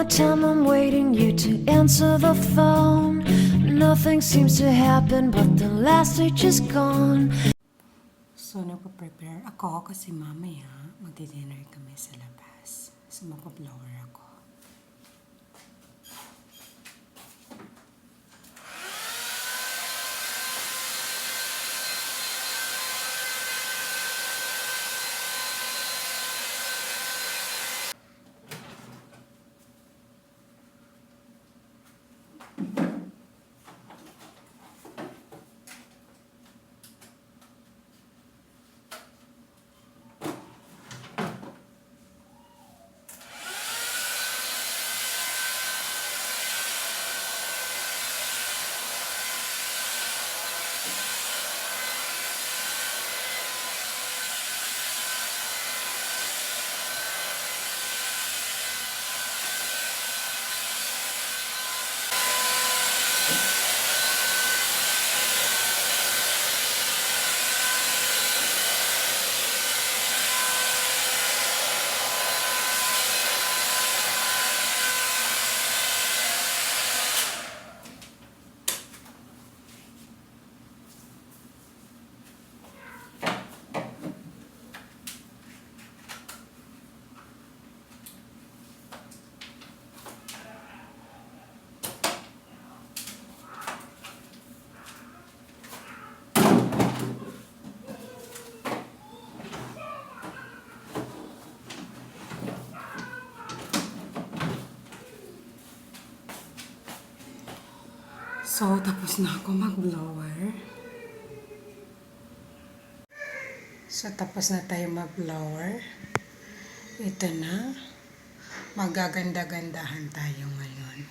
the time I'm waiting you to answer the phone. Nothing seems to happen, but the last stage is gone. So, nagpa-prepare ako kasi mamaya magdi-dinner kami sa labas. So, magpa-blower ako. So, tapos na ako mag-blower. So, tapos na tayo mag-blower. Ito na. Magaganda-gandahan tayo ngayon.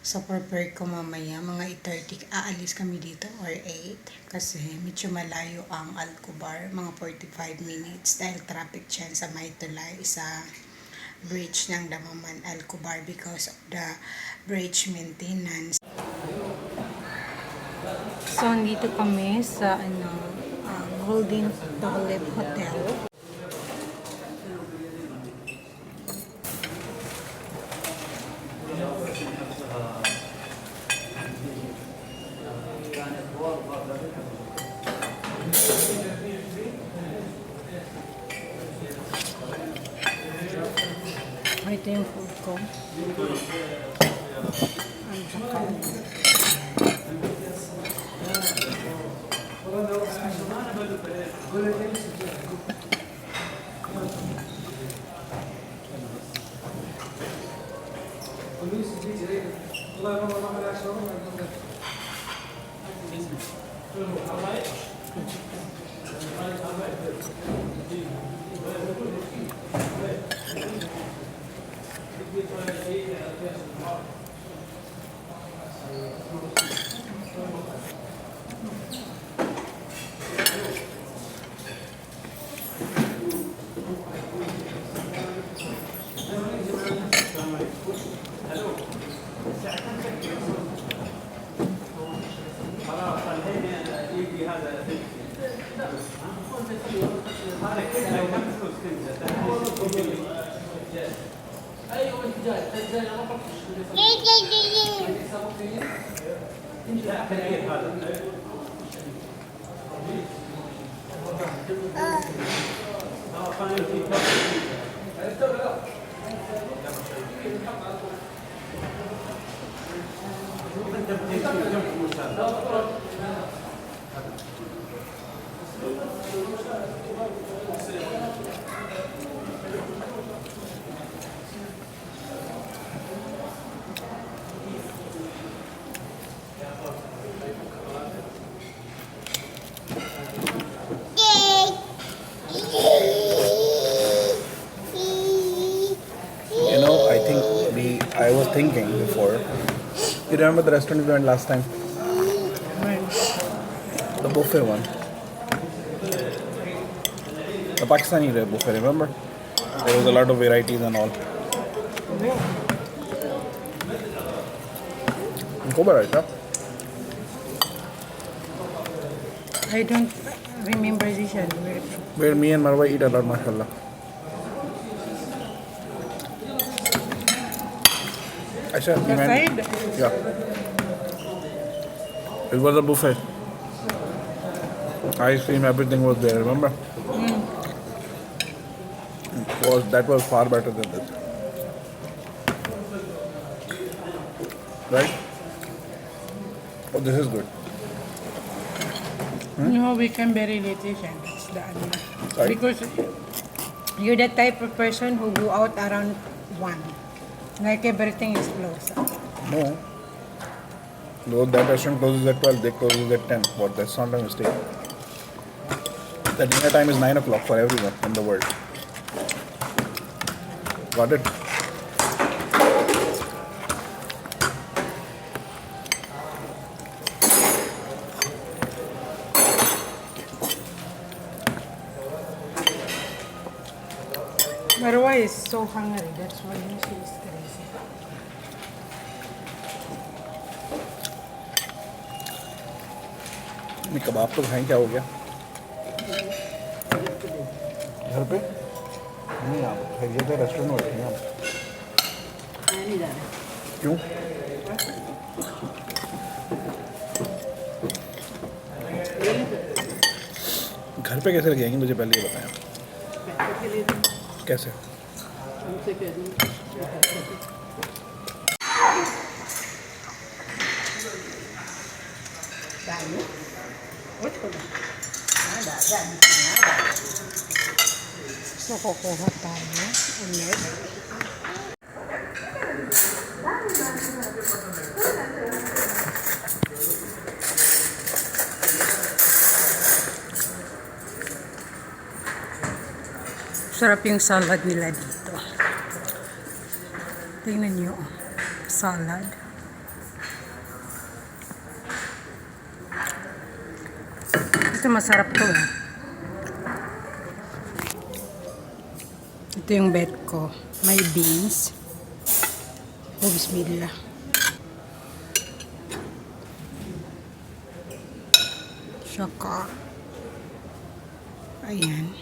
So, prepare ko mamaya. Mga 8:30. Aalis kami dito or 8. Kasi medyo malayo ang Alcobar. Mga 45 minutes. Dahil traffic dyan sa Maytulay sa bridge ng Damaman, Alcobar because of the bridge maintenance. So, andito kami sa Golden Tulip Hotel. Ito yung food ko. Ang sakal. I was thinking before. You remember the restaurant we went last time? The buffet one. The Pakistani buffet, remember? There was a lot of varieties and all. Go right, huh? I don't remember this one. Where me and Marwa eat a lot, mashallah. I said we went. Outside? Yeah. It was a buffet. Ice cream, everything was there, remember? That was far better than this. Right? Oh, this is good. No, we can be related. That's the ano. Sorry? Because you're the type of person who go out around 1. Like everything is closed. No. Though that restaurant closes at 12, they closes at 10. But that's not a mistake. The dinner time is 9 o'clock for everyone in the world. Got it? Marwa is so hungry. That's why she is crazy. नहीं कबाब तो खाएं क्या हो गया घर पे नहीं आप खैरियत है रेस्टोरेंट में बैठे हैं आप क्यों घर पे कैसे लगेंगे मुझे पहले ये बताएं कैसे So, kukuha tayo ulit. Sarap yung salad nila dito. Tingnan nyo. Salad. Ito masarap to. Ito yung bet ko. May beans. Oh, bismillah. Saka. Ayan.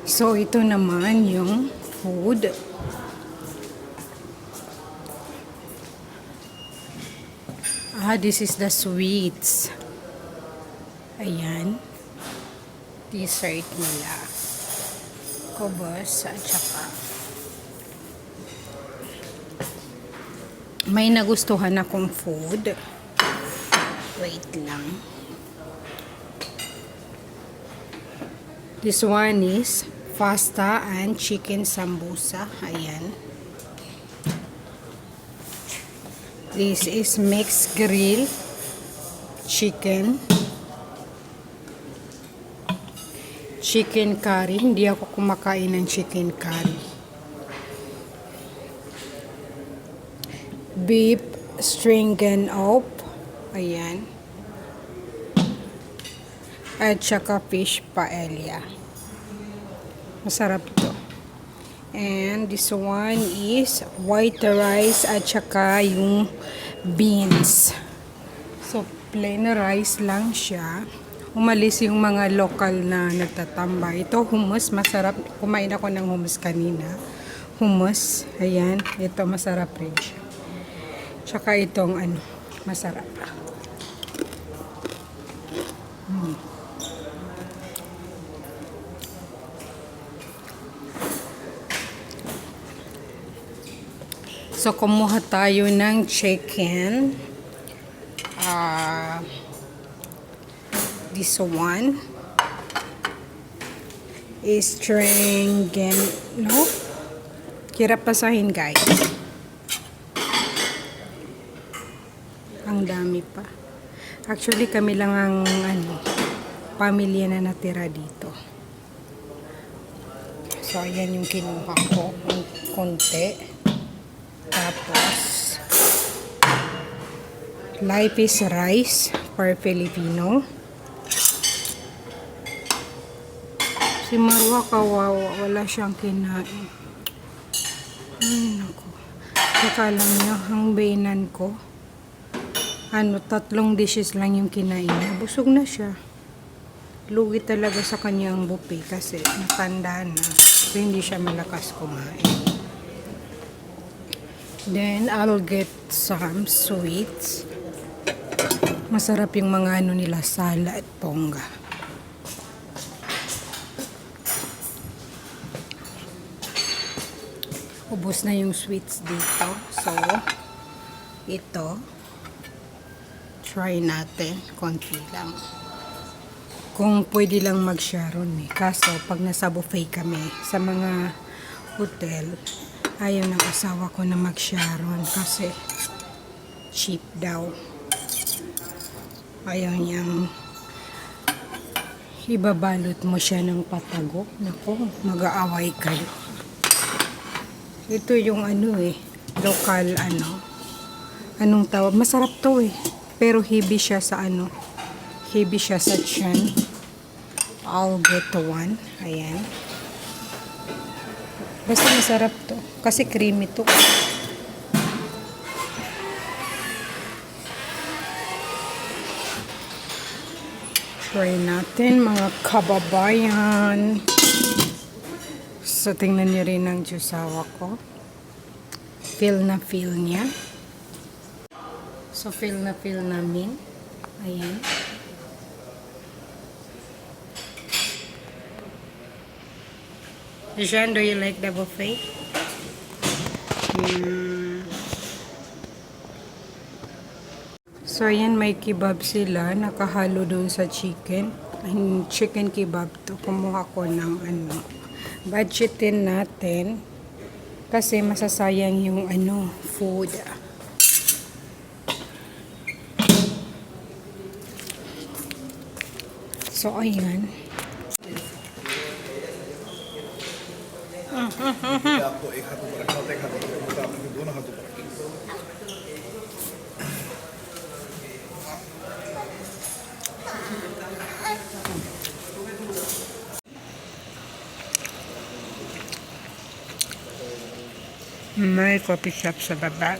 So, ito naman yung food. This is the sweets. Ayan. Dessert nila. Kubos at saka may nagustuhan akong food. Wait lang. This one is pasta and chicken sambusa. Ayan. This is mixed grill chicken. Chicken curry. Hindi ako kumakain ng chicken curry. Beef stroganoff. Ayan. At saka fish paella. Masarap to. And this one is white rice at saka yung beans. So, plain rice lang siya. Umalis yung mga local na nagtatambay. Ito, hummus. Masarap. Kumain ako ng hummus kanina. Hummus. Ayan. Ito, masarap rin siya. Tsaka itong ano, masarap. So, kumuha tayo ng chicken. This one is stroganoff. Hirap pasahin, guys. Ang dami pa. Actually, kami lang ang pamilya na natira dito. So, ayan yung kinuha ko. Yung konti. Tapos, life is rice for Filipino. Si Marwa kawawa, wala siyang kinain. Ay, naku. Saka alam niyo, ang bainan ko, 3 dishes lang yung kinain niya. Busog na siya. Lugi talaga sa kanyang buffet kasi matanda na. So, hindi siya malakas kumain. Then, I'll get some sweets. Masarap yung mga ano nila, sala at pongga. Ubos na yung sweets dito. So, ito. Try natin. Konti lang. Kung pwede lang mag-sharon eh. Kaso, pag nasa buffet kami, sa mga hotel, ayaw ng asawa ko na mag-sharon kasi cheap daw. Ayaw niyang ibabalot mo siya ng patago. Naku, mag-aaway kayo. Ito yung ano eh, local ano. Anong tawag? Masarap to eh. Pero heavy siya sa ano. Heavy siya sa tiyan. I'll get one. Ayan. Basta masarap to. Kasi creamy to. Try natin mga kababayan. So, tingnan niyo rin ang jusawa ko. Feel na feel niya. So, feel na feel namin. Ayan. Jean, do you like the buffet? So, ayan, may kebab sila. Nakahalo doon sa chicken. Chicken kebab to. Kumuha ko ng ano. Budgetin natin. Kasi masasayang yung ano, food. So, ayan. आपको एक हाथों पर रखा होता है, एक हाथों पर रखा होता है, आपने दोनों हाथों पर रखा। May coffee shop sa baba.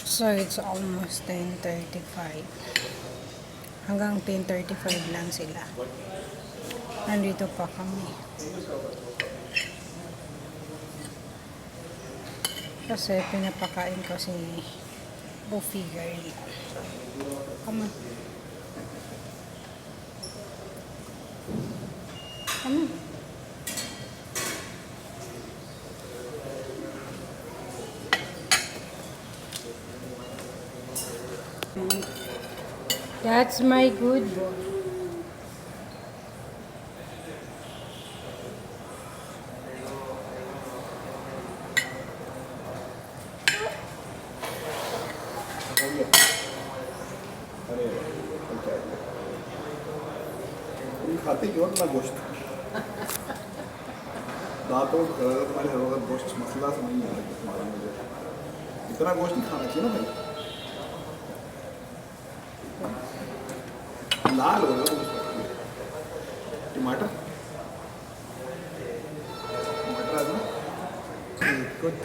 So, it's almost 10:35. Hanggang 10:35 lang sila. Nandito pa kami. Kasi pinapakain ko si Buffy girl. Come on. Come on. That's my good boy. खाते क्यों ना गोश्त दांतों तुम्हारे हर वक्त गोश्त मसला समझ नहीं आता तुम्हारा मुझे इतना गोश्त नहीं खाना चाहिए ना भाई लाल होगा टमाटर टमाटर आदमी good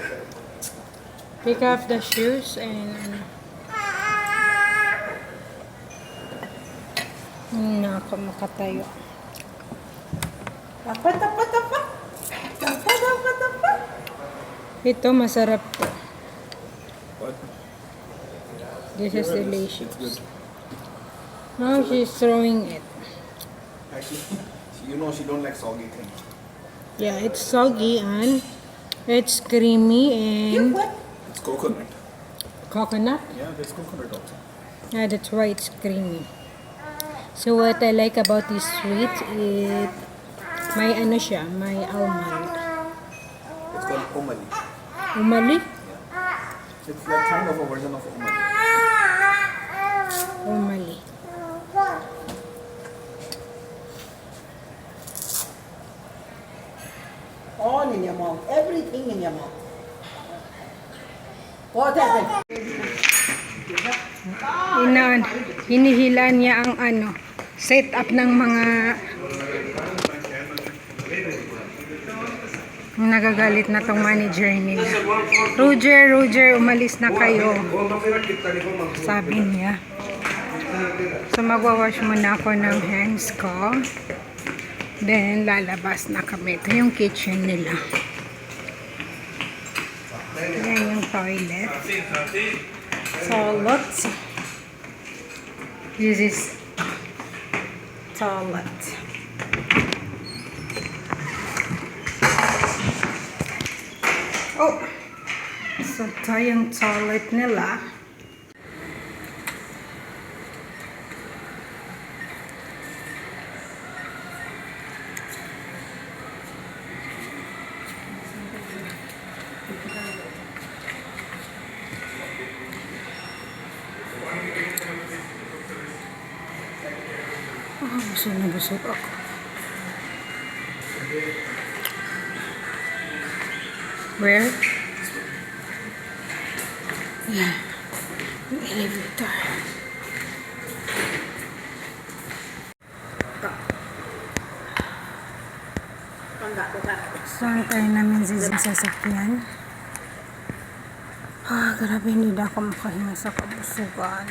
Pick up the shoes and na ako makatayo. Ito masarap to. What? This is delicious. Now she's throwing it. Actually, you know she don't like soggy things. Yeah, it's soggy and it's creamy and It's coconut. coconut. Yeah, there's coconut also. Yeah, that's why it's creamy. So what I like about this sweet, may ano siya, may almond. It's called omali. Umali? It's like kind of a version of omali. Umali. All in your mouth, everything in your mouth. What happened? Hinihila niya ang ano, setup ng mga nagagalit na tong manager nila. Roger, umalis na kayo. Sabi niya. So, magwawash muna ako ng hands ko. Then, lalabas na kami. Ito yung kitchen nila. Yan yung toilet. Toilet. This is toilet. Oh! So, ito yung toilet nila. Busog na busog ako. Where? Yeah. Yung elevator. Saan tayo namin sasakyan? Grabe, hindi na ako makahinga sa kabusugan.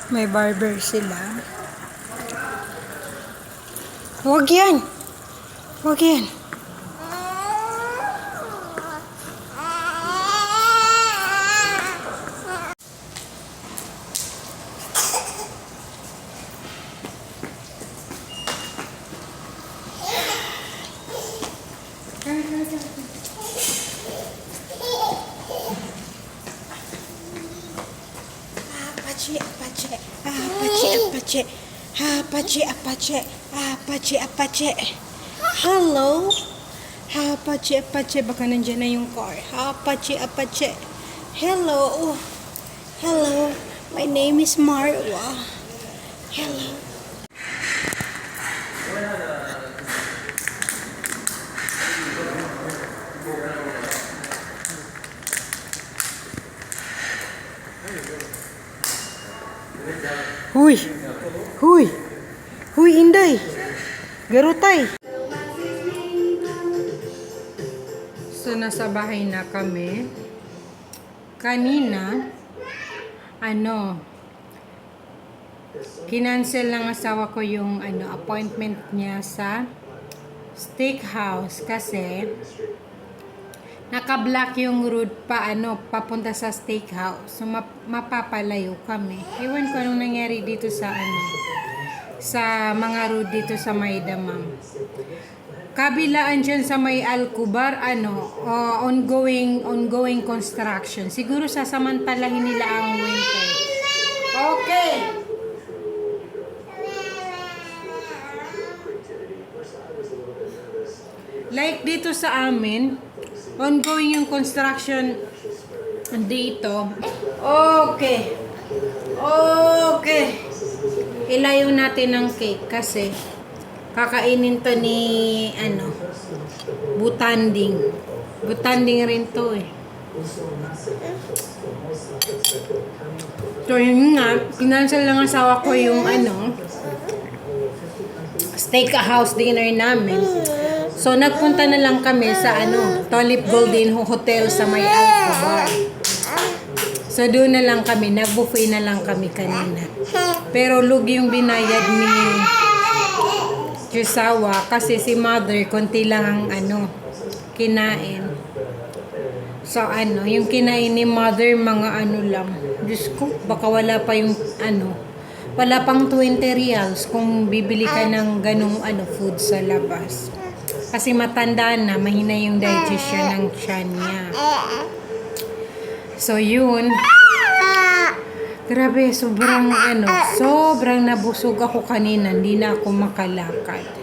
May barber sila. Huwag yan! Huwag yan! Apache, Apache, Apache, Apache, Apache. Hello? Apache, Apache, baka nandiyan na yung car. Apache, Apache. Hello? Hello? My name is Marwa. Hello? Huy! Huy! Huy, Inday! Garutay! So, nasa bahay na kami. Kanina, kinancel ng asawa ko yung appointment niya sa steakhouse kasi naka-block yung road papunta sa steakhouse. So, mapapalayo kami. Ewan ko anong nangyari dito sa sa mga road dito sa Maydamam. Kabilaan dyan sa may Alcubar, ongoing construction. Siguro sasamantalahin nila ang winter. Okay! Like dito sa amin, ongoing yung construction dito. Okay. Okay. Ilayo natin ang cake kasi kakainin to ni Butanding. Butanding rin to eh. So yun nga, kinansel lang asawa ko yung steakhouse dinner namin. So, nagpunta na lang kami sa Tulip Golden Hotel sa may Alcubar. So, doon na lang kami. Nag-buffet na lang kami kanina. Pero, lugi yung binayad ni Chisawa kasi si mother, konti lang ang kinain. So, yung kinain ni mother, mga lang. Diyos ko, baka wala pa yung wala pang 20 reals kung bibili ka ng ganong food sa labas. Kasi matanda na, mahina yung digestion ng tiyan niya. So, yun. Grabe, sobrang nabusog ako kanina. Hindi na ako makalakad.